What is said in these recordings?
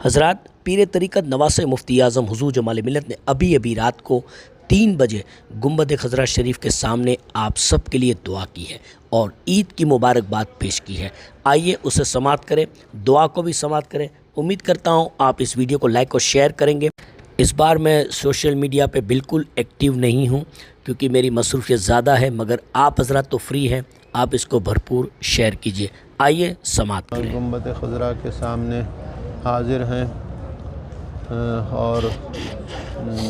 حضرات، پیر طریقت نواسہ مفتی اعظم حضور جمال ملت نے ابھی رات کو 3 بجے گنبد خضرا شریف کے سامنے آپ سب کے لیے دعا کی ہے اور عید کی مبارکباد پیش کی ہے۔ آئیے اسے سماعت کریں، دعا کو بھی سماعت کریں۔ امید کرتا ہوں آپ اس ویڈیو کو لائک اور شیئر کریں گے۔ اس بار میں سوشل میڈیا پہ بالکل ایکٹیو نہیں ہوں کیونکہ میری مصروفیت زیادہ ہے، مگر آپ حضرات تو فری ہیں، آپ اس کو بھرپور شیئر کیجئے۔ آئیے سماعت کریں۔ گنبد خضرا کے سامنے حاضر ہیں اور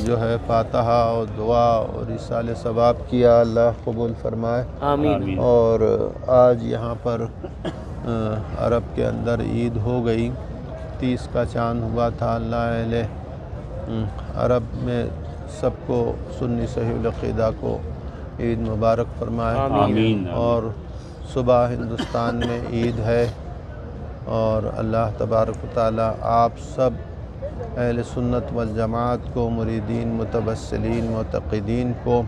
جو ہے فاتحہ اور دعا اور ایصال ثواب کیا، اللہ قبول فرمائے۔ آمین۔ اور آج یہاں پر عرب کے اندر عید ہو گئی، 30 کا چاند ہوا تھا۔ اللہ اہل عرب میں سب کو سنی صحیح العقیدہ کو عید مبارک فرمائے۔ آمین۔ اور صبح ہندوستان میں عید ہے اور اللہ تبارک و تعالی آپ سب اہل سنت والجماعت کو، مریدین، متوسلین، معتقدین کو،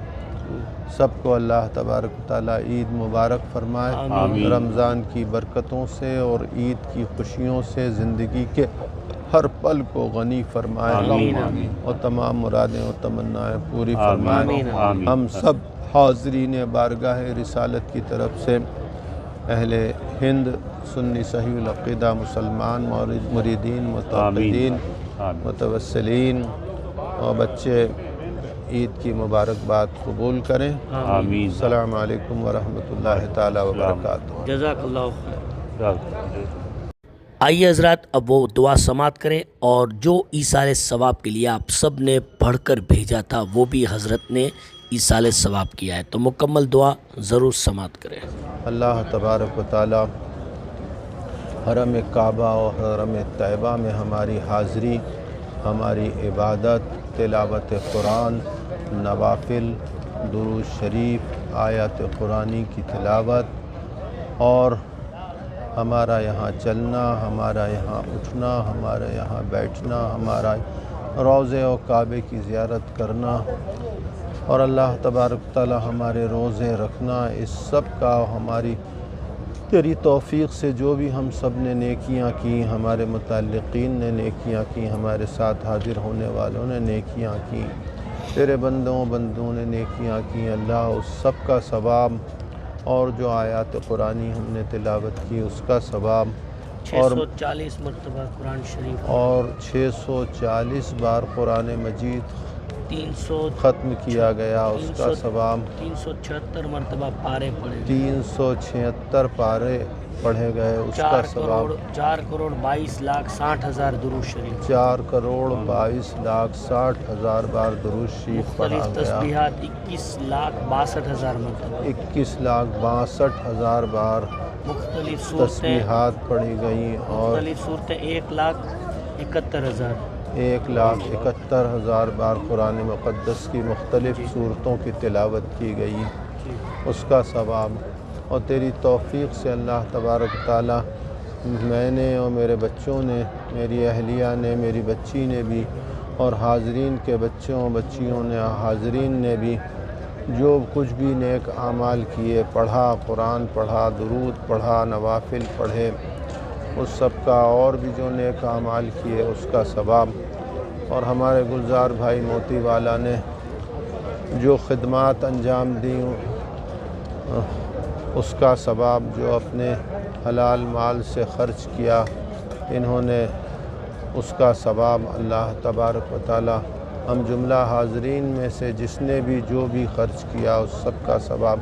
سب کو اللہ تبارک و تعالی عید مبارک فرمائے۔ آمین۔ رمضان کی برکتوں سے اور عید کی خوشیوں سے زندگی کے ہر پل کو غنی فرمائے۔ آمین۔ اور تمام مرادیں اور تمنائیں پوری فرمائے۔ آمین۔ ہم سب حاضرین بارگاہ رسالت کی طرف سے اہل ہند، سنی صحیح العقیدہ مسلمان، مریدین، متعبدین، متوسلین اور بچے عید کی مبارکباد قبول کریں۔ آمین۔ السلام علیکم ورحمۃ اللہ تعالی وبرکاتہ۔ جزاک اللہ خیر۔ آئیے حضرات، اب وہ دعا سماعت کریں اور جو ایصال ثواب کے لیے آپ سب نے پڑھ کر بھیجا تھا وہ بھی حضرت نے ایصال ثواب کیا ہے، تو مکمل دعا ضرور سماعت کریں۔ اللہ تبارک و تعالی حرم کعبہ اور حرم طیبہ میں ہماری حاضری، ہماری عبادت، تلاوت قرآن، نوافل، درود شریف، آیات قرآنی کی تلاوت اور ہمارا یہاں چلنا، ہمارا یہاں اٹھنا، ہمارا یہاں بیٹھنا، ہمارا روضے اور کعبے کی زیارت کرنا اور اللہ تبارک تعالی ہمارے روزے رکھنا، اس سب کا ہماری تیری توفیق سے جو بھی ہم سب نے نیکیاں کی، ہمارے متعلقین نے نیکیاں کی، ہمارے ساتھ حاضر ہونے والوں نے نیکیاں کی، تیرے بندوں نے نیکیاں کی، اللہ اس سب کا ثواب، اور جو آیات قرآنی ہم نے تلاوت کی اس کا ثواب، اور 640 مرتبہ قرآن شریف اور 640 بار قرآن مجید 300 ختم کیا گیا اس کا ثواب، 376 مرتبہ پارے پڑے، 376 پارے پڑھے گئے اس کا ثواب، 4 کروڑ 22 لاکھ 60 ہزار درود شریف، 4 کروڑ 22 لاکھ 60 ہزار بار درود شریف پڑھا مختلف گیا، تسبیحات 21 لاکھ 62 ہزار مرتبہ، 21 لاکھ 62 ہزار بار مختلف صورتیں تسبیحات پڑھی گئیں، اور 1 لاکھ 71 ہزار، 1 لاکھ 71 ہزار بار قرآن مقدس کی مختلف صورتوں کی تلاوت کی گئی اس کا ثواب، اور تیری توفیق سے اللہ تبارک تعالی میں نے اور میرے بچوں نے، میری اہلیہ نے، میری بچی نے بھی، اور حاضرین کے بچوں بچیوں نے، حاضرین نے بھی جو کچھ بھی نیک اعمال کیے، پڑھا، قرآن پڑھا، درود پڑھا، نوافل پڑھے، اس سب کا، اور بھی جو نیک اعمال کیے اس کا ثواب، اور ہمارے گلزار بھائی موتی والا نے جو خدمات انجام دیں اس کا ثواب، جو اپنے حلال مال سے خرچ کیا انہوں نے اس کا ثواب، اللہ تبارک و تعالی ہم جملہ حاضرین میں سے جس نے بھی جو بھی خرچ کیا اس سب کا ثواب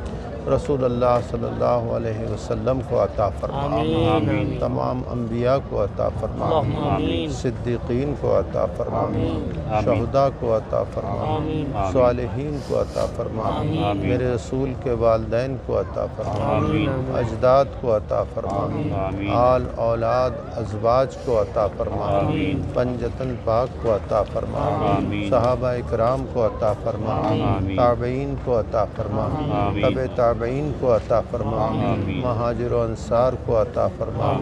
رسول اللہ صلی اللہ علیہ وسلم کو عطا فرما، آمین۔ تمام انبیاء کو عطا فرما، آمین۔ صدیقین کو عطا فرما، آمین۔ شہداء کو عطا فرما، آمین۔ صالحین کو عطا فرما، آمین۔ میرے رسول کے والدین کو عطا فرما، آمین۔ اجداد کو عطا فرما، آل اولاد ازواج کو عطا فرما، آمین۔ پنجتن پاک کو عطا فرما، آمین۔ صحابہ اکرام کو عطا فرما، آمین۔ تابعین کو عطا فرما، تبع تابعین کو عطا فرما، مہاجر و انصار کو عطا فرما،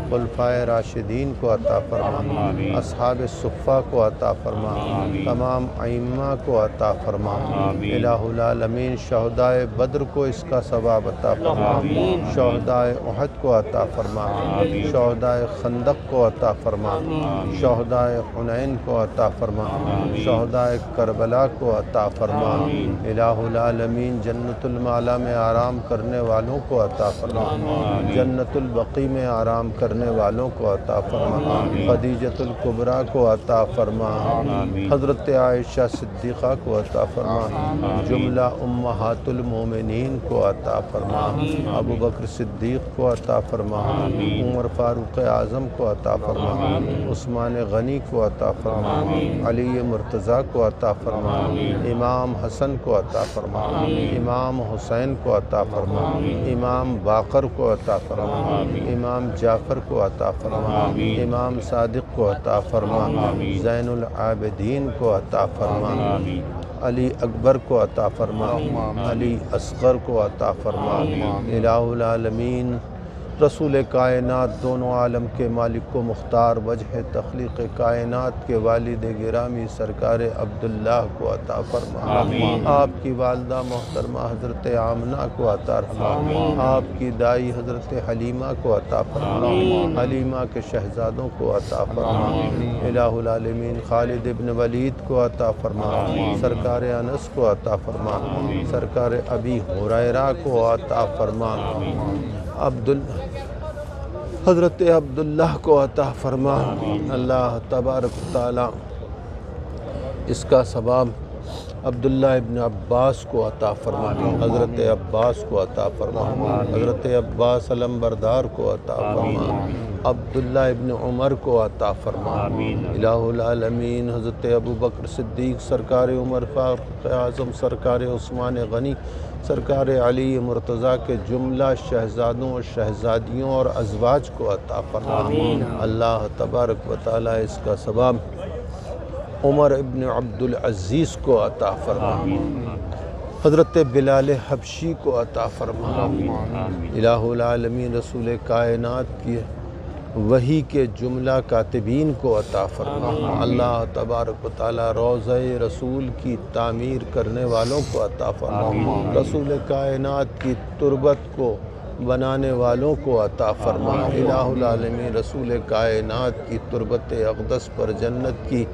خلفائے راشدین کو عطا فرما، اصحاب صفہ کو عطا فرما، تمام ائمہ کو عطا فرما، الہ العالمین شہدائے بدر کو اس کا ثواب عطا فرما، شہدائے احد کو عطا فرما، شہدائے خندق کو عطا فرما، شہدائے حنین کو عطا فرما، شہدائے کربلا کو عطا فرما، الہ العالمین جنت المعلا میں آرام کرنے والوں کو عطا فرما، جنت البقیع میں آرام کرنے والوں کو عطا فرما، خدیجۃ الکبریٰ کو عطا فرما، حضرت عائشہ صدیقہ کو عطا فرما، جملہ امہات المومنین کو عطا فرما، ابو بکر صدیق کو عطا فرما، عمر فاروق اعظم کو عطا فرما، عثمان غنی کو عطا فرما، علی مرتضیٰ کو عطا فرما، امام حسن کو عطا فرما، امام حسین کو عطا فرما، امام باقر کو عطا فرما، امام جعفر کو عطا فرما، امام صادق کو عطا فرما، زین العابدین کو عطا فرما، علی اکبر کو عطا فرما، علی اصغر کو عطا فرما، الہ العالمین رسول کائنات دونوں عالم کے مالک و مختار وجہ تخلیق کائنات کے والد گرامی سرکار عبداللہ کو عطا فرما، آپ کی والدہ محترمہ حضرت آمنہ کو عطا فرما، آپ کی دائی حضرت حلیمہ کو عطا فرما، حلیمہ کے شہزادوں کو عطا فرما، الہ العالمین خالد ابن ولید کو عطا فرما، سرکار انس کو عطا فرما، سرکار ابی ہریرہ کو عطا فرما، حضرت عبداللہ کو عطا فرما، اللہ تبارک و تعالی اس کا ثواب عبداللہ ابن عباس کو عطا فرما، حضرت عباس کو عطا فرما، حضرت عباس علمبردار کو عطا فرما، عبداللہ ابن عمر کو عطا فرما، الہ العالمین حضرت ابو بکر صدیق سرکار عمر فاروق اعظم سرکار عثمان غنی سرکار علی مرتضیٰ کے جملہ شہزادوں اور شہزادیوں اور ازواج کو عطا فرما، اللہ تبارک و تعالی اس کا ثواب عمر ابن عبدالعزیز کو عطا فرما، حضرت بلال حبشی کو عطا فرما، الہ العالمین رسول کائنات کی وحی کے جملہ کاتبین کو عطا فرما، اللہ تبارک و تعالی روضہ رسول کی تعمیر کرنے والوں کو عطا فرما، رسول کائنات کی تربت کو بنانے والوں کو عطا فرما، الہ العالمین رسول کائنات کی تربت اقدس پر جنت کی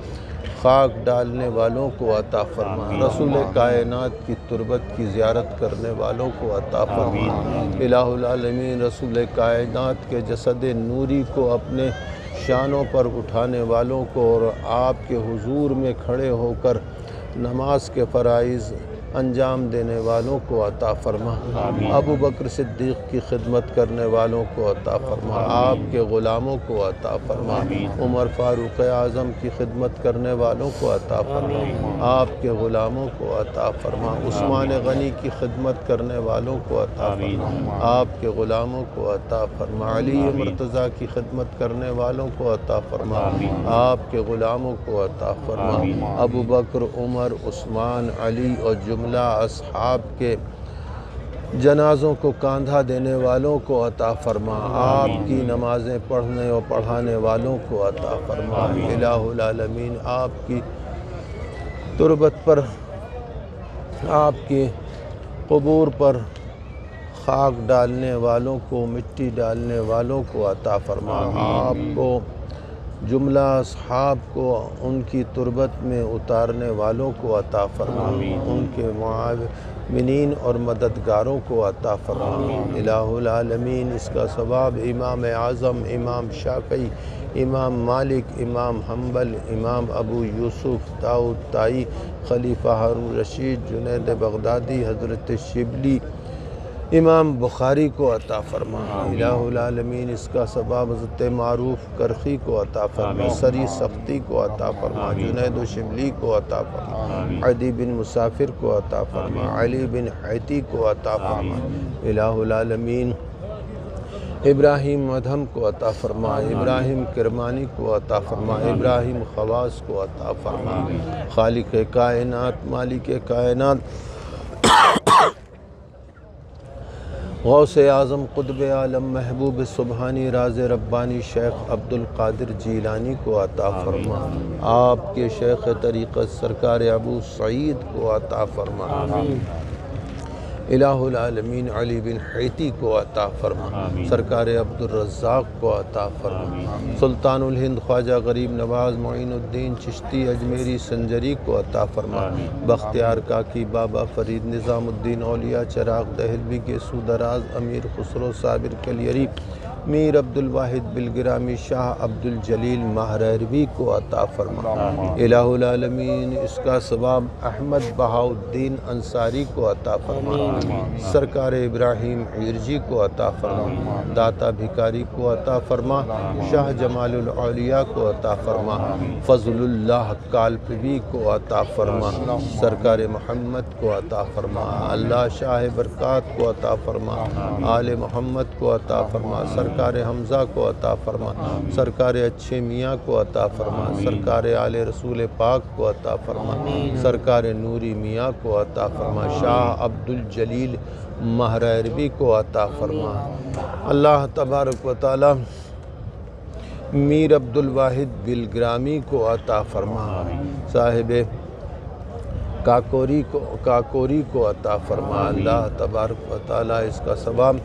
خاک ڈالنے والوں کو عطا فرما، رسول کائنات کی تربت کی زیارت کرنے والوں کو عطا فرما، الہ العالمین رسول کائنات کے جسد نوری کو اپنے شانوں پر اٹھانے والوں کو اور آپ کے حضور میں کھڑے ہو کر نماز کے فرائض انجام دینے والوں کو عطا فرما، ابو بکر صدیق کی خدمت کرنے والوں کو عطا فرما، آپ کے غلاموں کو عطا فرما، عمر فاروق اعظم کی خدمت کرنے والوں کو عطا فرما، آپ کے غلاموں کو عطا فرما، عثمان غنی کی خدمت کرنے والوں کو عطا فرما، آپ کے غلاموں کو عطا فرما، علی مرتضیٰ کی خدمت کرنے والوں کو عطا فرما، آپ کے غلاموں کو عطا فرما، ابو بکر عمر عثمان علی اور جملہ اصحاب کے جنازوں کو کاندھا دینے والوں کو عطا فرما، آپ کی نمازیں پڑھنے اور پڑھانے والوں کو عطا فرما، الہ العالمین آپ کی تربت پر آپ کی قبور پر خاک ڈالنے والوں کو مٹی ڈالنے والوں کو عطا فرما، آپ کو جملہ اصحاب کو ان کی تربت میں اتارنے والوں کو عطا فرما، ان کے معاونین اور مددگاروں کو عطا فرما، الہ العالمین اس کا ثواب امام اعظم امام شافعی امام مالک امام حنبل امام ابو یوسف داؤد طائی خلیفہ ہارون رشید جنید بغدادی حضرت شبلی امام بخاری کو عطا فرما، الہ العالمین اس کا ثواب حضرت معروف کرخی کو عطا فرما، سری سختی کو عطا فرما، جنید و شبلی کو عطا فرما، عدی بن مسافر کو عطا فرما، علی بن حیتی کو عطا فرما، الہ العالمین ابراہیم مدھم کو عطا فرما، ابراہیم کرمانی کو عطا فرما، ابراہیم خواص کو عطا فرما، خالق کائنات مالک کائنات غوث اعظم قطب عالم محبوب سبحانی راز ربانی شیخ عبد القادر جیلانی کو عطا فرما، آپ کے شیخ طریقت سرکار ابو سعید کو عطا فرما، الہ العالمین علی بن حیتی کو عطا فرما، سرکار عبد الرزاق کو عطا فرما، سلطان الہند خواجہ غریب نواز معین الدین چشتی اجمیری سنجری کو عطا فرما، بختیار کاکی بابا فرید نظام الدین اولیاء چراغ دہلوی کے سودراز امیر خسرو صابر کلیری میر عبد الواحد بلگرامی شاہ عبد الجلیل مہرروی کو عطا فرما، الہ العالمین اس کا ثواب احمد بہاؤالدین انصاری کو عطا فرما، سرکار ابراہیم عیرجی کو عطا فرما، داتا بھکاری کو عطا فرما، شاہ جمال الاولیاء کو عطا فرما، فضل اللہ کالپوی کو عطا فرما، سرکار محمد کو عطا فرما، اللہ شاہ برکات کو عطا فرما، آل محمد کو عطا فرما، سرکار حمزہ کو عطا فرما، سرکار اچھے میاں کو عطا فرما، سرکار آل رسول پاک کو عطا فرما، سرکار نوری میاں کو عطا فرما، شاہ عبد الجلیل مہرروی کو عطا فرما، اللہ تبارک و تعالی میر عبد الواحد بلگرامی کو عطا فرما، صاحب کاکوری کو عطا فرما، اللہ تبارک و تعالی اس کا ثواب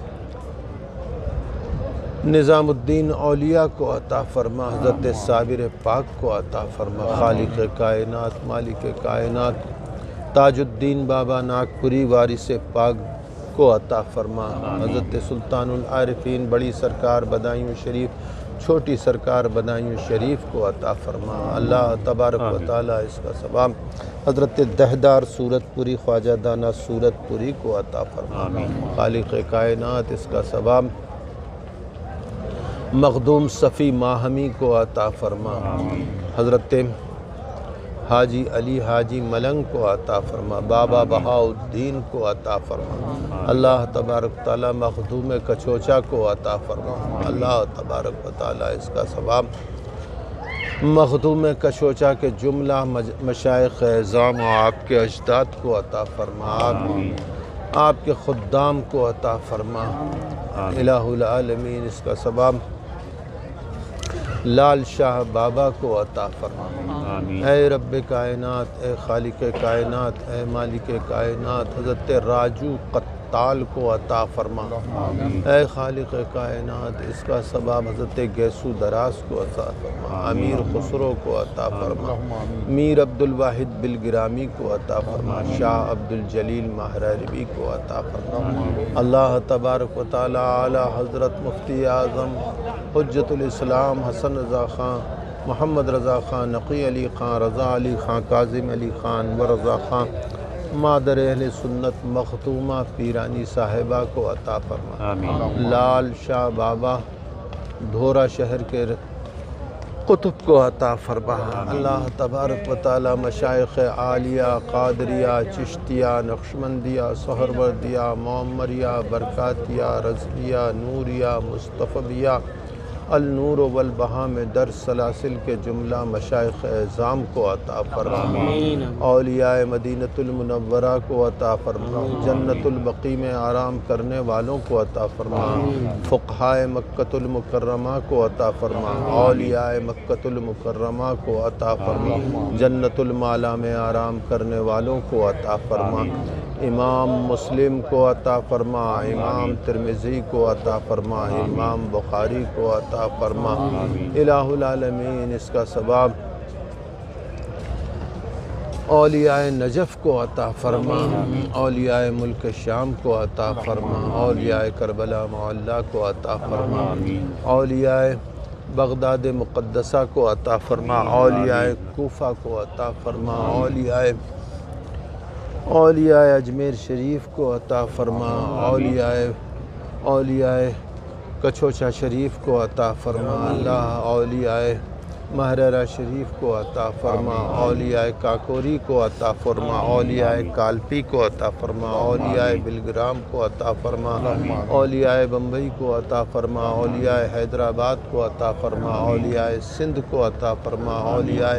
نظام الدین اولیاء کو عطا فرما، حضرت صابر پاک کو عطا فرما، خالق کائنات مالک کائنات تاج الدین بابا ناگپوری وارث پاک کو عطا فرما، حضرت سلطان العارفین بڑی سرکار بدایوں شریف چھوٹی سرکار بدایوں شریف کو عطا فرما، اللہ تبارک و تعالی اس کا ثواب حضرت دہدار صورت پوری خواجہ دانا صورت پوری کو عطا فرما، خالق کائنات اس کا ثواب مخدوم صفی ماہمی کو عطا فرما، حضرت حاجی علی حاجی ملنگ کو عطا فرما، بابا بہاؤالدین کو عطا فرما، اللہ تبارک تعالی مخدوم کچوچا کو عطا فرما، اللہ تبارک و تعالی اس کا ثواب مخدوم کچوچا کے جملہ مشائخ اعظام و آپ کے اجداد کو عطا فرما، آپ کے خدام کو عطا فرما، الہ العالمین اس کا ثواب لال شاہ بابا کو عطا فرما، اے رب کائنات اے خالق کائنات اے مالک کائنات حضرت راجو قتال کو عطا فرما، اے خالق کائنات اس کا ثواب حضرت گیسو دراز کو عطا فرما، امیر خسرو کو عطا فرما، میر عبد الواحد بلگرامی کو عطا فرما، شاہ عبد الجلیل مہرروی کو عطا فرما، اللہ تبارک و تعالی اعلی حضرت مفتی اعظم حجت الاسلام حسن رضا خان محمد رضا خان نقی علی خان رضا علی خان کاظم علی خان و رضا خان مادر اہل سنت مختومہ پیرانی صاحبہ کو عطا فرما، لال شاہ بابا دھورا شہر کے قطب کو عطا فرما، اللہ تبارک و تعالی مشائخ عالیہ قادریہ چشتیہ نقشبندیہ سہروردیہ معمریہ برکاتیہ رضویہ نوریہ مصطفیہ النور والبہا میں در سلاسل کے جملہ مشائخ اعظام کو عطا فرما، اولیاء مدینۃ المنورہ کو عطا فرما، جنت البقیع میں آرام کرنے والوں کو عطا فرما، فقہائے مکۃ المکرمہ کو عطا فرما، اولیاء مکۃ المکرمہ کو عطا فرما، جنت المالا میں آرام کرنے والوں کو عطا فرما، امام مسلم کو عطا فرما، امام ترمذی کو عطا فرما، امام بخاری کو عطا فرما، الہ العالمین اس کا ثواب اولیاء نجف کو عطا فرما، اولیاء ملک شام کو عطا فرما، اولیاء کربلا معلیٰ کو عطا فرما، اولیاء بغداد مقدسہ کو عطا فرما، اولیاء کوفہ کو عطا فرما، اولیاء اجمیر شریف کو عطا فرما، اولیاء کچوچا شریف کو عطا فرما، اللہ اولیاء مہررہ شریف کو عطا فرما، اولیاء کاکوری کو عطا فرما، اولیاء کالپی کو عطا فرما، اولیاء بلگرام کو عطا فرما، اولیاء بمبئی کو عطا فرما، اولیاء حیدرآباد کو عطا فرما، اولیاء سندھ کو عطا فرما، اولیاء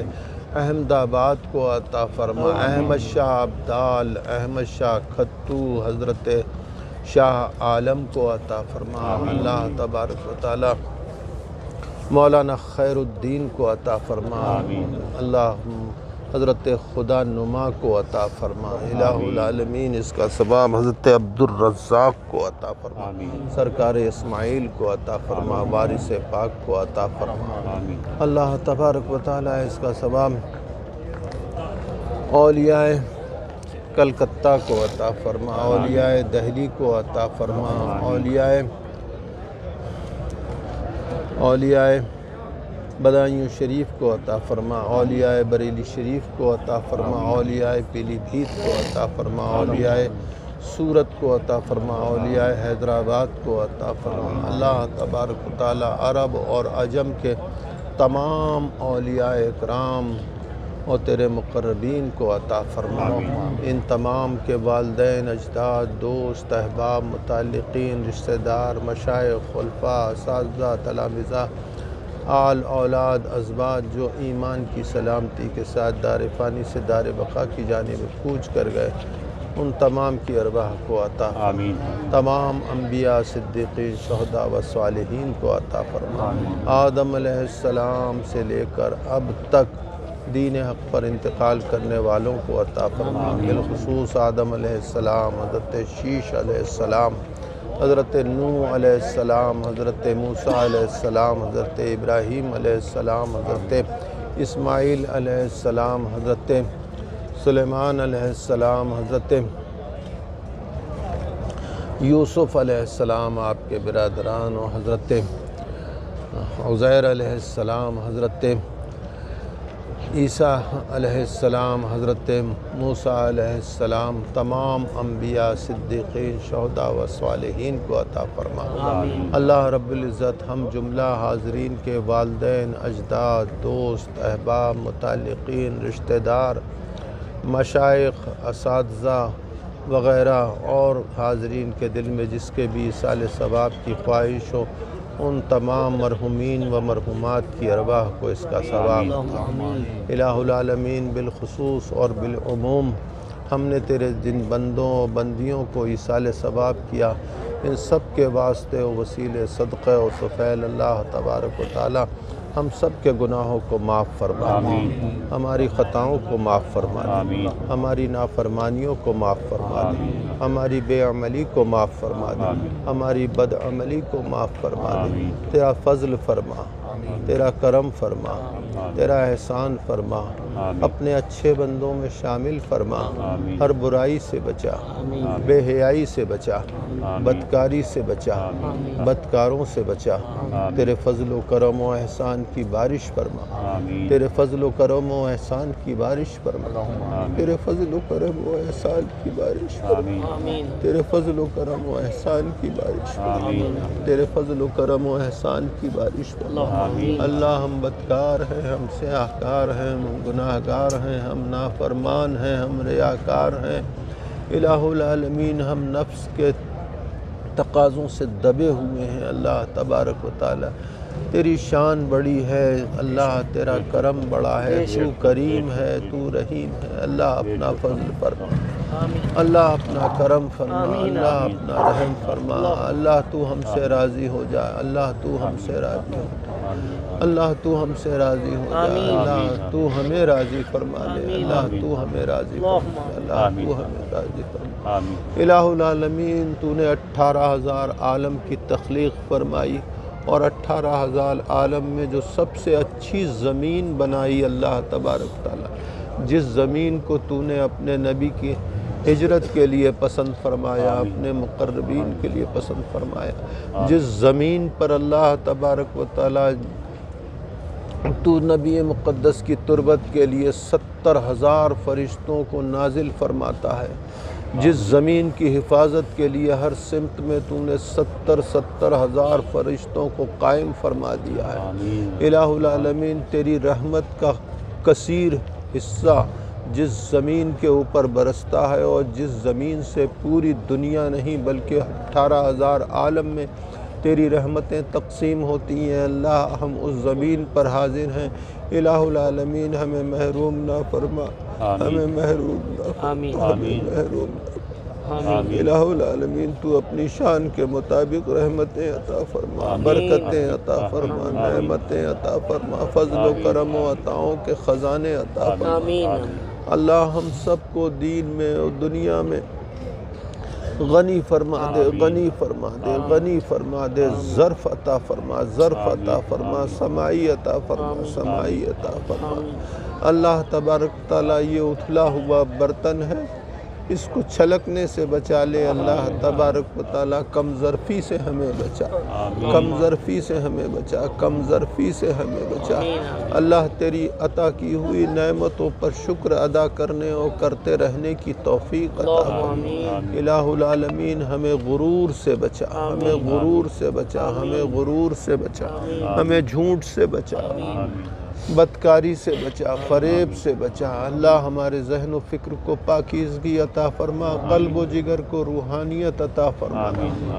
احمد آباد کو عطا فرما، احمد شاہ عبدال، احمد شاہ کھتو، حضرت شاہ عالم کو عطا فرما اللہ تبارک و تعالی مولانا خیر الدین کو عطا فرما اللہ حضرت خدا نما کو عطا فرما الہ العالمین اس کا ثواب حضرت عبدالرزاق کو عطا فرما سرکار اسماعیل کو عطا فرما وارث پاک کو عطا فرما اللہ تبارک و تعالی اس کا ثواب اولیاء کلکتہ کو عطا فرما اولیاء دہلی کو عطا فرما اولیاء بدایوں شریف کو عطا فرما اولیاء بریلی شریف کو عطا فرما اولیاء پیلی بھیت کو عطا فرما اولیاء سورت کو عطا فرما اولیاء حیدرآباد کو عطا فرما اللہ تبارک و تعالی عرب اور عجم کے تمام اولیاء اکرام اور تیرے مقربین کو عطا فرما ان تمام کے والدین اجداد دوست احباب متعلقین رشتہ دار مشائخ خلفاء اساتذہ تلامذہ آل اولاد ازواج جو ایمان کی سلامتی کے ساتھ دار فانی سے دار بقا کی جانب کوچ کر گئے ان تمام کی ارواح کو عطا فرما تمام انبیاء صدیقین شہداء و صالحین کو عطا فرما آدم علیہ السلام سے لے کر اب تک دین حق پر انتقال کرنے والوں کو عطا فرما بالخصوص آدم علیہ السلام حضرت شیش علیہ السلام حضرت نوح علیہ السلام حضرت موسیٰ علیہ السلام حضرت ابراہیم علیہ السلام حضرت اسماعیل علیہ السلام حضرت سلیمان علیہ السلام حضرت یوسف علیہ السلام آپ کے برادران اور حضرت عزیر علیہ السلام حضرت عیسیٰ علیہ السلام حضرت موسیٰ علیہ السلام تمام انبیاء صدیقین شہداء و صالحین کو عطا فرما اللہ رب العزت ہم جملہ حاضرین کے والدین اجداد دوست احباب متعلقین رشتہ دار مشائخ اساتذہ وغیرہ اور حاضرین کے دل میں جس کے بھی ایصال ثواب کی خواہش ہو ان تمام مرحومین و مرحومات کی ارواح کو اس کا ثواب الہ العالمین بالخصوص اور بالعموم ہم نے تیرے جن بندوں و بندیوں کو ایصال ثواب کیا ان سب کے واسطے و وسیلے صدقہ و سفیل اللہ تبارک و تعالی ہم سب کے گناہوں کو معاف فرما دے ہماری خطاؤں کو معاف فرما دے ہماری نافرمانیوں کو معاف فرما دے ہماری بے عملی کو معاف فرما دے ہماری بد عملی کو معاف فرما دے تیرا فضل فرما تیرا کرم فرما تیرا احسان فرما اپنے اچھے بندوں میں شامل فرما ہر برائی سے بچا بے حیائی سے بچا بدکاری سے بچا بدکاروں سے بچا تیرے فضل و کرم و احسان کی بارش فرما تیرے فضل و کرم و احسان کی بارش فرما تیرے فضل و کرم و احسان کی بارش فرما تیرے فضل و کرم و احسان کی بارش فرما تیرے فضل و کرم و احسان کی بارش فرما اللہ ہم بدکار ہیں ہم سیاہکار ہیں ہم گناہ گار ہیں ہم نافرمان ہیں ہم ریاکار ہیں الہ العالمین ہم نفس کے تقاضوں سے دبے ہوئے ہیں اللہ تبارک و تعالی تیری شان بڑی ہے اللہ تیرا کرم بڑا ہے تو کریم ہے تو رحیم ہے اللہ اپنا فضل فرما اللہ اپنا کرم فرما اللہ اپنا رحم فرما اللہ تو ہم سے راضی ہو جائے اللہ تو ہم سے راضی ہو اللہ تو ہم سے راضی ہو جائے اللہ تو ہمیں راضی فرما لے اللہ تو ہمیں راضی فرما لے اللہ تو ہمیں راضی فرما الہ العالمین تو نے 18,000 عالم کی تخلیق فرمائی اور 18,000 عالم میں جو سب سے اچھی زمین بنائی اللہ تبارک تعالی جس زمین کو تو نے اپنے نبی کی ہجرت کے لیے پسند فرمایا اپنے مقربین کے لیے پسند فرمایا جس زمین پر اللہ تبارک و تعالی تو نبی مقدس کی تربت کے لیے 70,000 فرشتوں کو نازل فرماتا ہے جس زمین کی حفاظت کے لیے ہر سمت میں تو نے 70,000 فرشتوں کو قائم فرما دیا ہے الہ العالمین تیری رحمت کا کثیر حصہ جس زمین کے اوپر برستا ہے اور جس زمین سے پوری دنیا نہیں بلکہ 18,000 عالم میں تیری رحمتیں تقسیم ہوتی ہیں اللہ ہم اس زمین پر حاضر ہیں الہ العالمین ہمیں محروم نہ فرما ہمیں محروم نہ فرما ہمیں محروم نہ الہ العالمین تو اپنی شان کے مطابق رحمتیں عطا فرما، برکتیں عطا فرما، نعمتیں عطا فرما، فضل و کرم و عطاؤں کے خزانے عطا فرما۔ اللہ ہم سب کو دین میں اور دنیا میں غنی فرما دے، غنی فرما دے، غنی فرما دے، ظرف عطا فرما، ظرف عطا فرما، سمائی عطا فرما، سمائی عطا فرما۔ اللہ تبارک تعالیٰ یہ اتھلا ہوا برتن ہے، اس کو چھلکنے سے بچا لے اللہ تبارک و تعالیٰ، کم ظرفی سے ہمیں بچا، کم ظرفی سے ہمیں بچا، کم ظرفی سے ہمیں بچا۔ اللہ تیری عطا کی ہوئی نعمتوں پر شکر ادا کرنے اور کرتے رہنے کی توفیق عطا فرما۔ الہ العالمین ہمیں غرور سے بچا، ہمیں غرور سے بچا، ہمیں غرور سے بچا، ہمیں جھوٹ سے بچا، بدکاری سے بچا، فریب سے بچا۔ اللہ ہمارے ذہن و فکر کو پاکیزگی عطا فرما، قلب و جگر کو روحانیت عطا فرما۔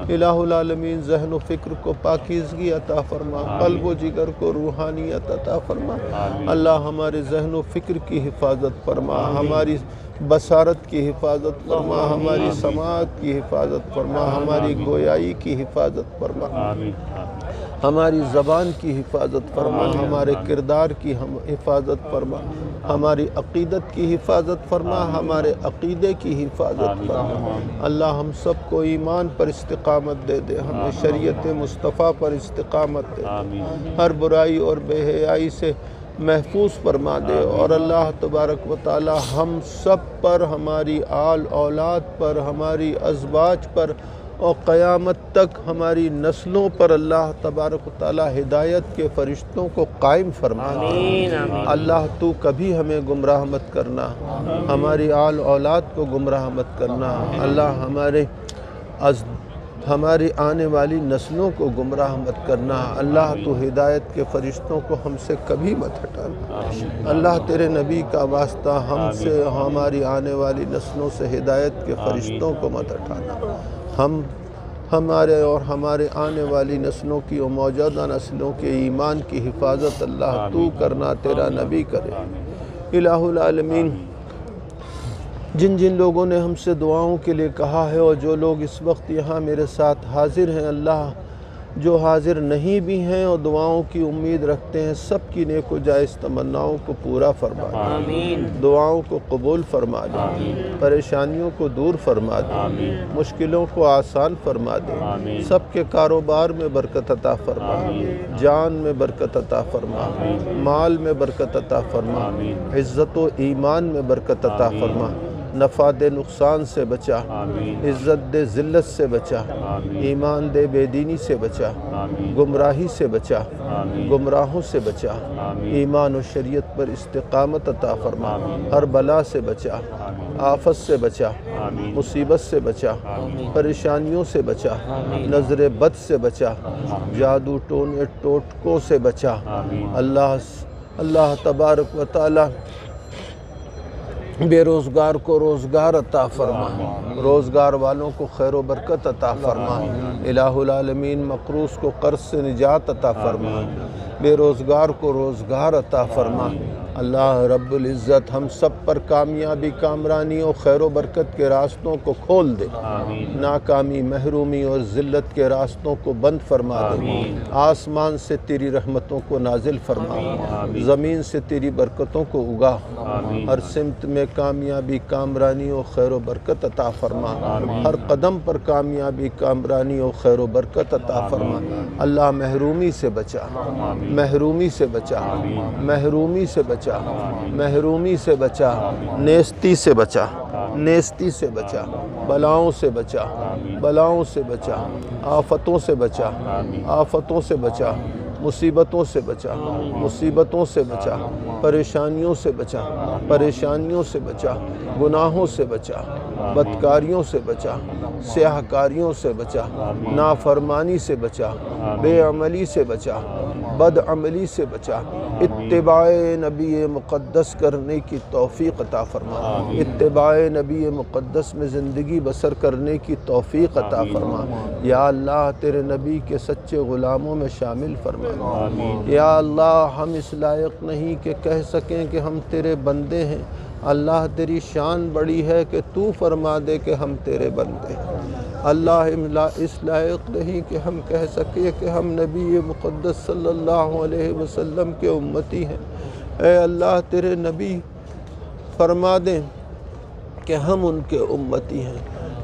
الہ العالمین ذہن و فکر کو پاکیزگی عطا فرما، قلب و جگر کو روحانیت عطا فرما۔ اللہ ہمارے ذہن و فکر کی حفاظت فرما، ہماری بصارت کی حفاظت فرما، ہماری سماعت کی حفاظت فرما، ہماری گویائی کی حفاظت فرما، ہماری زبان کی حفاظت فرما، ہمارے کردار کی حفاظت فرما، ہماری عقیدت کی حفاظت فرما، ہمارے عقیدے کی حفاظت فرما۔ اللہ ہم سب کو ایمان پر استقامت دے دے، ہمیں شریعت مصطفیٰ پر استقامت دے دے، ہر برائی اور بے حیائی سے محفوظ فرما دے، اور اللہ تبارک و تعالی ہم سب پر، ہماری آل اولاد پر، ہماری ازواج پر اور قیامت تک ہماری نسلوں پر اللہ تبارک و تعالی ہدایت کے فرشتوں کو قائم فرما دے۔ اللہ تو کبھی ہمیں گمراہ مت کرنا، ہماری آل اولاد کو گمراہ مت کرنا، اللہ ہماری آنے والی نسلوں کو گمراہ مت کرنا۔ اللہ تو ہدایت کے فرشتوں کو ہم سے کبھی مت ہٹانا۔ اللہ تیرے نبی کا واسطہ ہم سے، ہماری آنے والی نسلوں سے ہدایت کے فرشتوں کو مت ہٹانا۔ ہمارے اور ہمارے آنے والی نسلوں کی اور موجودہ نسلوں کے ایمان کی حفاظت اللہ تو کرنا، تیرا نبی کرے۔ الہ العالمین جن جن لوگوں نے ہم سے دعاؤں کے لیے کہا ہے، اور جو لوگ اس وقت یہاں میرے ساتھ حاضر ہیں، اللہ جو حاضر نہیں بھی ہیں اور دعاؤں کی امید رکھتے ہیں، سب کی نیک و جائز تمناؤں کو پورا فرما دے، دعاؤں کو قبول فرما دے، پریشانیوں کو دور فرما دے، مشکلوں کو آسان فرما دے، سب کے کاروبار میں برکت عطا فرما، جان میں برکت عطا فرما، مال میں برکت عطا فرما، عزت و ایمان میں برکت عطا فرما، نفع دے نقصان سے بچا، عزت دے ذلت سے بچا، ایمان دے بے دینی سے بچا، گمراہی سے بچا، گمراہوں سے بچا، ایمان و شریعت پر استقامت عطا فرما، ہر بلا سے بچا، آفت سے بچا، مصیبت سے بچا، پریشانیوں سے بچا، نظر بد سے بچا، جادو ٹونے ٹوٹکوں سے بچا۔ اللہ تبارک و تعالی بے روزگار کو روزگار عطا فرما، روزگار والوں کو خیر و برکت عطا فرما، الہ العالمین مقروض کو قرض سے نجات عطا فرما، بے روزگار کو روزگار عطا فرما۔ اللہ رب العزت ہم سب پر کامیابی، کامرانی اور خیر و برکت کے راستوں کو کھول دے، ناکامی، محرومی اور ذلت کے راستوں کو بند فرما دے، آسمان سے تیری رحمتوں کو نازل فرما، زمین سے تیری برکتوں کو اگا، ہر سمت میں کامیابی، کامرانی اور خیر و برکت عطا فرما، ہر قدم پر کامیابی، کامرانی اور خیر و برکت عطا فرما۔ اللہ محرومی سے بچا، محرومی سے بچا، محرومی سے بچا، محرومی سے بچا، نیستی سے بچا، نیستی سے بچا، بلاؤں سے بچا، بلاؤں سے بچا، آفتوں سے بچا، آفتوں سے بچا، مصیبتوں سے بچا، مصیبتوں سے بچا، پریشانیوں سے بچا، پریشانیوں سے بچا، گناہوں سے بچا، بدکاریوں سے بچا، سیاہکاریوں سے بچا، نافرمانی سے بچا، بے عملی سے بچا، بد عملی سے بچا، اتباع نبی مقدس کرنے کی توفیق عطا فرما، اتباع نبی مقدس میں زندگی بسر کرنے کی توفیق عطا فرما۔ یا اللہ تیرے نبی کے سچے غلاموں میں شامل فرما۔ یا اللہ ہم اس لائق نہیں کہ کہہ سکیں کہ ہم تیرے بندے ہیں، اللہ تیری شان بڑی ہے کہ تو فرما دے کہ ہم تیرے بندے ہیں۔ اللہ اس لائق نہیں کہ ہم کہہ سکے کہ ہم نبی مقدس صلی اللہ علیہ وسلم کے امتی ہیں۔ اے اللہ تیرے نبی فرما دیں کہ ہم ان کے امتی ہیں۔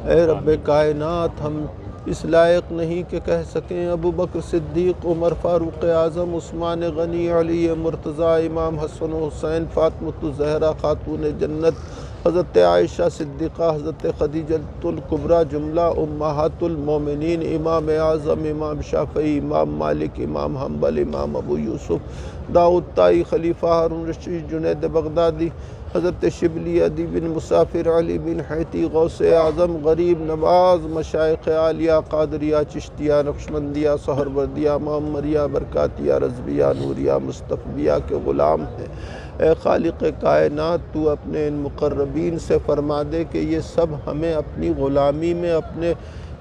اے رب کائنات ہم اس لائق نہیں کہ کہہ سکیں ابو بکر صدیق، عمر فاروق اعظم، عثمان غنی، علی مرتضیٰ، امام حسن و حسین، فاطمۃ الزہرا خاتون جنت، حضرت عائشہ صدیقہ، حضرت خدیجۃ الکبریٰ، جملہ امہات المومنین، امام اعظم، امام شافعی، امام مالک، امام حنبل، امام ابو یوسف، داؤد طائی، خلیفہ ہارون رشید، جنید بغدادی، حضرت شبلی، عدی بن مسافر، علی بن حیتی، غوث اعظم، غریب نواز، مشائخ عالیہ، قادریہ، چشتیہ، نقشبندیہ، سہروردیہ، معمریہ، برکاتیہ، رضویہ، نوریہ، مصطفیہ کے غلام ہیں۔ اے خالق کائنات تو اپنے ان مقربین سے فرما دے کہ یہ سب ہمیں اپنی غلامی میں اپنے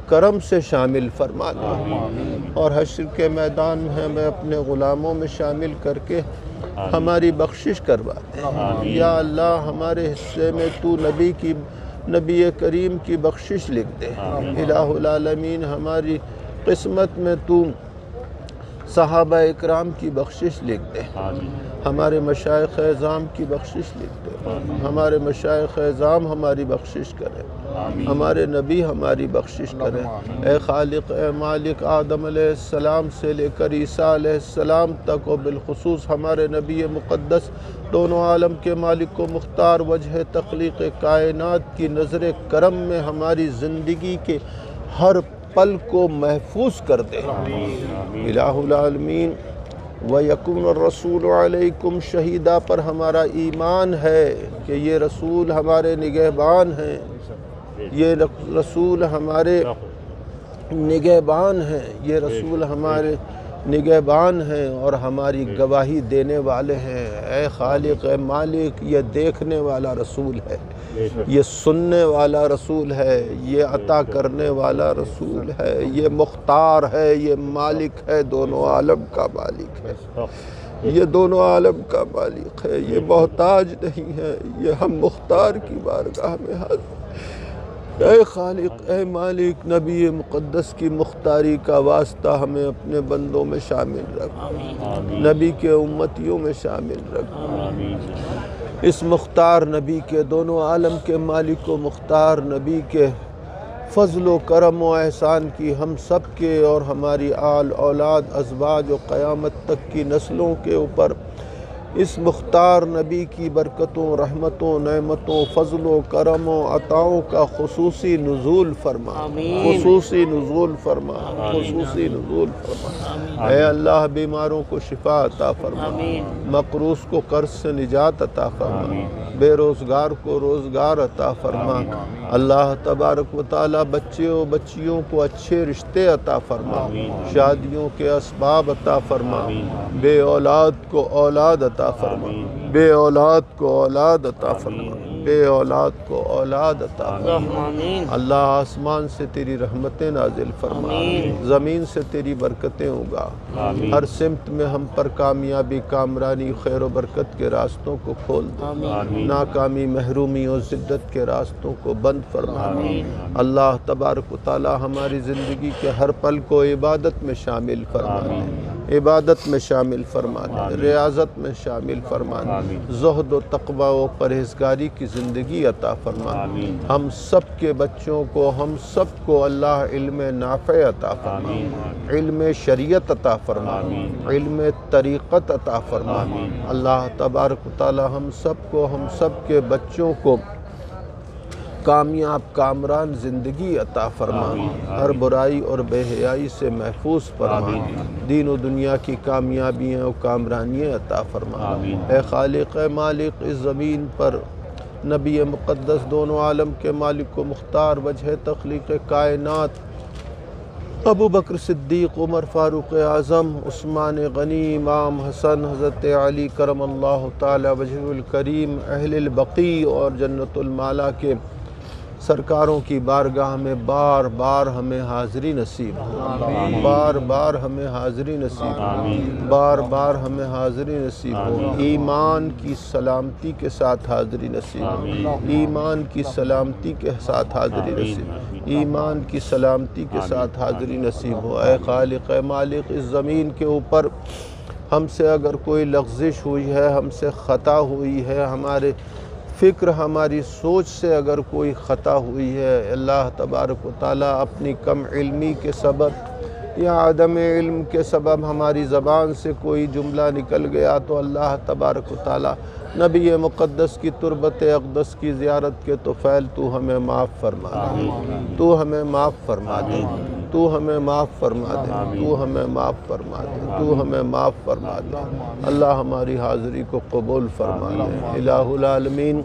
کرم سے شامل فرما دے، اور حشر کے میدان میں ہمیں اپنے غلاموں میں شامل کر کے ہماری بخشش کروا دے۔ یا اللہ ہمارے حصے میں تو نبی کریم کی بخشش لکھ دے۔ الہ العالمین ہماری قسمت میں تو صحابہ اکرام کی بخشش لکھ دے، ہمارے مشائخ اعظام کی بخشش لکھ دے، ہمارے مشائخ اعظام ہماری بخشش کرے، ہمارے نبی ہماری بخشش کرے۔ اے خالق اے مالک، آدم علیہ السلام سے لے کر عیسیٰ علیہ السلام تک، اور بالخصوص ہمارے نبی مقدس دونوں عالم کے مالک و مختار وجہ تخلیق کائنات کی نظر کرم میں ہماری زندگی کے ہر پل کو محفوظ کر دے۔ الہ العالمین وَيَكُنُ الرَّسُولُ عَلَيْكُمْ شہیدہ پر ہمارا ایمان ہے کہ یہ رسول ہمارے نگہبان ہیں، یہ رسول ہمارے نگہبان ہیں، یہ رسول ہمارے نگہبان ہیں اور ہماری گواہی دینے والے ہیں۔ اے خالق اے مالک، یہ دیکھنے والا رسول ہے، یہ سننے والا رسول ہے، یہ عطا کرنے والا رسول ہے، یہ مختار ہے، یہ مالک ہے، دونوں عالم کا مالک ہے، یہ دونوں عالم کا مالک ہے، یہ محتاج نہیں ہے، یہ ہم مختار کی بارگاہ میں حاضر۔ اے خالق اے مالک، نبی مقدس کی مختاری کا واسطہ ہمیں اپنے بندوں میں شامل رکھ، نبی کے امتیوں میں شامل رکھ۔ اس مختار نبی کے، دونوں عالم کے مالک و مختار نبی کے فضل و کرم و احسان کی ہم سب کے اور ہماری آل اولاد، ازواج و قیامت تک کی نسلوں کے اوپر اس مختار نبی کی برکتوں، رحمتوں، نعمتوں، فضل و کرم و عطاؤں کا خصوصی نزول فرما، خصوصی نزول فرما، خصوصی نزول فرما۔ اے اللہ بیماروں کو شفا عطا فرما، مقروض کو قرض سے نجات عطا فرما، بے روزگار کو روزگار عطا فرما۔ اللہ تبارک و تعالی بچے و بچیوں کو اچھے رشتے عطا فرما، شادیوں کے اسباب عطا فرما، بے اولاد کو اولاد عطا فرما، بے اولاد کو اولاد عطا فرما، بے اولاد کو اولاد عطا فرما۔ اللہ آسمان سے تیری رحمتیں نازل فرما، زمین سے تیری برکتیں اگا، ہر سمت میں ہم پر کامیابی، کامرانی، خیر و برکت کے راستوں کو کھول دے، ناکامی، محرومی اور ذلت کے راستوں کو بند فرما۔ اللہ تبارک و تعالی ہماری زندگی کے ہر پل کو عبادت میں شامل فرما دے، عبادت میں شامل فرما دے، ریاضت میں شامل فرما دے، زہد و تقوی و پرہیزگاری کی زندگی عطا فرما۔ ہم سب کے بچوں کو، ہم سب کو اللہ علم نافع عطا فرما، علم شریعت عطا فرما، علم طریقت عطا فرما۔ اللہ تبارک و تعالی ہم سب کو، ہم سب کے بچوں کو کامیاب کامران زندگی عطا فرما، ہر برائی اور بے حیائی سے محفوظ فرما، دین و دنیا کی کامیابیاں و کامرانیاں عطا فرما۔ اے خالق اے مالک، اس زمین پر نبی مقدس دونوں عالم کے مالک و مختار وجہ تخلیق کائنات ابو بکر صدیق، عمر فاروق اعظم، عثمان غنی، امام حسن، حضرت علی کرم اللہ تعالی وجہ الکریم، اہل البقیع اور جنت المالا کے سرکاروں کی بارگاہ میں بار بار ہمیں حاضری نصیب ہو، بار بار ہمیں حاضری نصیب ہو، بار بار ہمیں حاضری نصیب ہو، ایمان کی سلامتی کے ساتھ حاضری نصیب ہو، ایمان کی سلامتی کے ساتھ حاضری نصیب ہو، ایمان کی سلامتی کے ساتھ حاضری نصیب ہو۔ اے خالق، اے مالک، اس زمین کے اوپر ہم سے اگر کوئی لغزش ہوئی ہے، ہم سے خطا ہوئی ہے، ہمارے فکر ہماری سوچ سے اگر کوئی خطا ہوئی ہے، اللہ تبارک و تعالیٰ اپنی کم علمی کے سبب یا عدم علم کے سبب ہماری زبان سے کوئی جملہ نکل گیا تو اللہ تبارک و تعالیٰ نبی مقدس کی تربت اقدس کی زیارت کے طفیل تو ہمیں معاف فرما دے، تو ہمیں معاف فرما دے، تو ہمیں معاف فرما دے، تو ہمیں معاف فرما دے، تو ہمیں معاف فرما دے۔ اللہ ہماری حاضری کو قبول فرما دے۔ الہ العالمین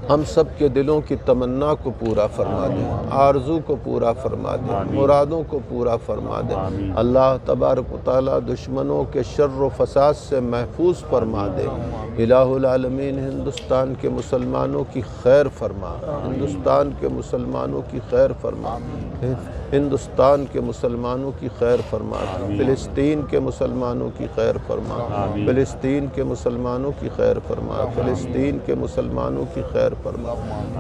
ہم سب کے دلوں کی تمنا کو پورا فرما دے، آرزو کو پورا فرما دے، مرادوں کو پورا فرما دے۔ اللہ تبارک و تعالیٰ دشمنوں کے شر و فساد سے محفوظ فرما دے۔ الہ العالمین ہندوستان کے مسلمانوں کی خیر فرما، ہندوستان کے مسلمانوں کی خیر فرما، ہندوستان کے مسلمانوں کی خیر فرما، فلسطین کے مسلمانوں کی خیر فرما، فلسطین کے مسلمانوں کی خیر فرما، فلسطین کے مسلمانوں کی خیر فرما۔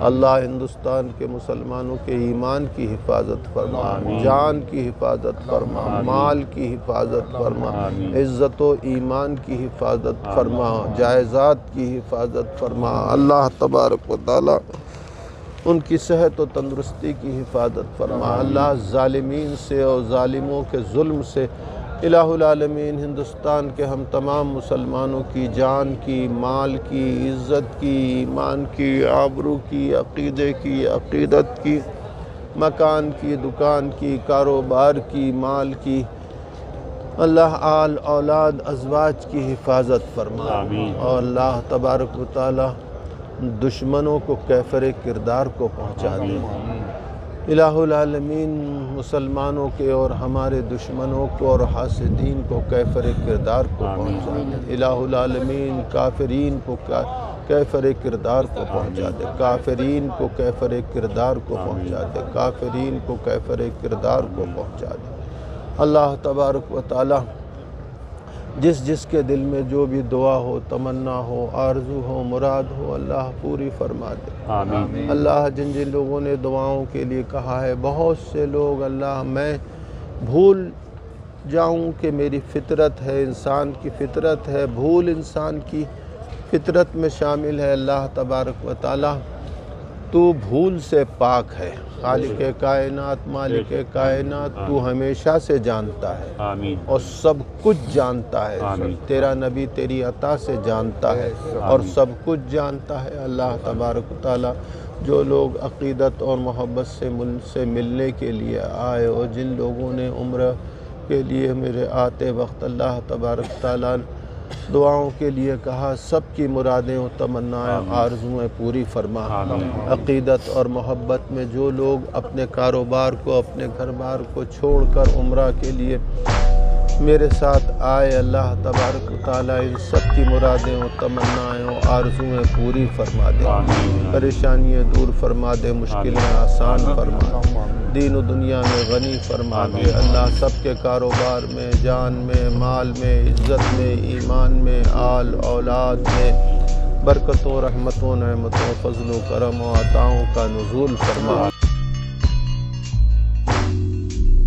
اللہ ہندوستان کے مسلمانوں کے ایمان کی حفاظت فرما، جان کی حفاظت فرما، مال کی حفاظت فرما، عزت و ایمان کی حفاظت فرما، جائزات کی حفاظت فرما۔ اللہ تبارک و تعالیٰ ان کی صحت و تندرستی کی حفاظت فرما۔ اللہ ظالمین سے اور ظالموں کے ظلم سے الہ العالمین ہندوستان کے ہم تمام مسلمانوں کی جان کی، مال کی، عزت کی، ایمان کی، آبرو کی، عقیدے کی، عقیدت کی، مکان کی، دکان کی، کاروبار کی، مال کی، اللہ آل اولاد ازواج کی حفاظت فرما۔ اور اللہ تبارک و تعالی دشمنوں کو کیفر کردار کو پہنچا دے۔ الہ العالمین مسلمانوں کے اور ہمارے دشمنوں کو اور حاسدین کو کیفر کردار کو پہنچا دے۔ الہ العالمین کافرین کو کیفر کردار کو پہنچا دے، کافرین کو کیفر کردار کو پہنچا دے، کافرین کو کیفر کردار کو پہنچا دے۔ اللہ تبارک و تعالی جس جس کے دل میں جو بھی دعا ہو، تمنا ہو، آرزو ہو، مراد ہو، اللہ پوری فرما دے۔ آمین۔ اللہ جن جن لوگوں نے دعاؤں کے لیے کہا ہے، بہت سے لوگ اللہ میں بھول جاؤں کہ میری فطرت ہے، انسان کی فطرت ہے، بھول انسان کی فطرت میں شامل ہے۔ اللہ تبارک و تعالی تو بھول سے پاک ہے، خالق کائنات، مالک کائنات، تو ہمیشہ سے جانتا ہے اور سب کچھ جانتا ہے۔ تیرا نبی تیری عطا سے جانتا ہے اور سب کچھ جانتا ہے۔ اللہ تبارک و تعالی جو لوگ عقیدت اور محبت سے ملنے کے لیے آئے اور جن لوگوں نے عمرہ کے لیے میرے آتے وقت اللہ تبارک و تعالی دعاؤں کے لیے کہا، سب کی مرادیں و تمنائیں آرزویں پوری فرما۔ عقیدت اور محبت میں جو لوگ اپنے کاروبار کو، اپنے گھر بار کو چھوڑ کر عمرہ کے لیے میرے ساتھ آئے، اللہ تبارک و تعالیٰ ان سب کی مرادیں و تمنائیں و آرزویں پوری فرما دے، پریشانیاں دور فرما دے، مشکلیں آسان فرما دے، دین و دنیا میں غنی فرما دے۔ اللہ سب کے کاروبار میں، جان میں، مال میں، عزت میں، ایمان میں، آل اولاد میں برکتوں، رحمتوں، نعمتوں، فضل و کرم و عطاؤں کا نزول فرما۔